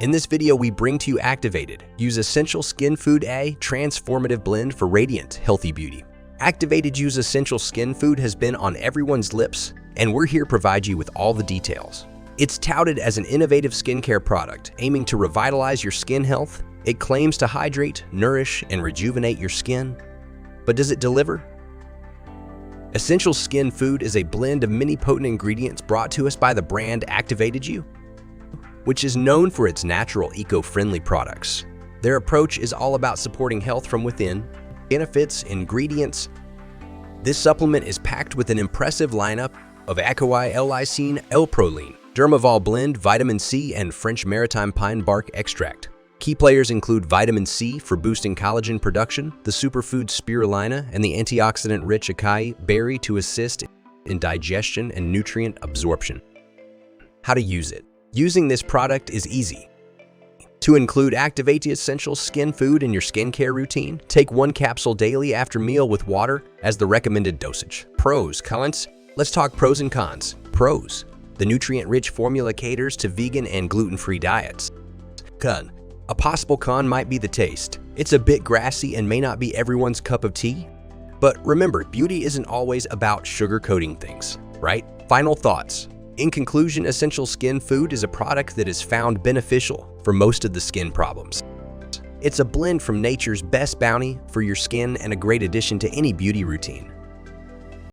In this video, we bring to you ActivatedYou's Essential Skin Food, a transformative blend for radiant, healthy beauty. ActivatedYou's Essential Skin Food has been on everyone's lips, and we're here to provide you with all the details. It's touted as an innovative skincare product aiming to revitalize your skin health. It claims to hydrate, nourish, and rejuvenate your skin. But does it deliver? Essential Skin Food is a blend of many potent ingredients brought to us by the brand ActivatedYou, which is known for its natural, eco-friendly products. Their approach is all about supporting health from within. Benefits, ingredients. This supplement is packed with an impressive lineup of ActivatedYou L-lysine, L-proline, Dermavol blend, vitamin C, and French maritime pine bark extract. Key players include vitamin C for boosting collagen production, the superfood spirulina, and the antioxidant-rich acai berry to assist in digestion and nutrient absorption. How to use it. Using this product is easy. To include ActivatedYou Essential Skin Food in your skincare routine, take 1 capsule daily after meal with water as the recommended dosage. Pros, cons. Let's talk pros and cons. Pros. The nutrient-rich formula caters to vegan and gluten-free diets. Con. A possible con might be the taste. It's a bit grassy and may not be everyone's cup of tea. But remember, beauty isn't always about sugarcoating things, right? Final thoughts. In conclusion, Essential Skin Food is a product that is found beneficial for most of the skin problems. It's a blend from nature's best bounty for your skin and a great addition to any beauty routine.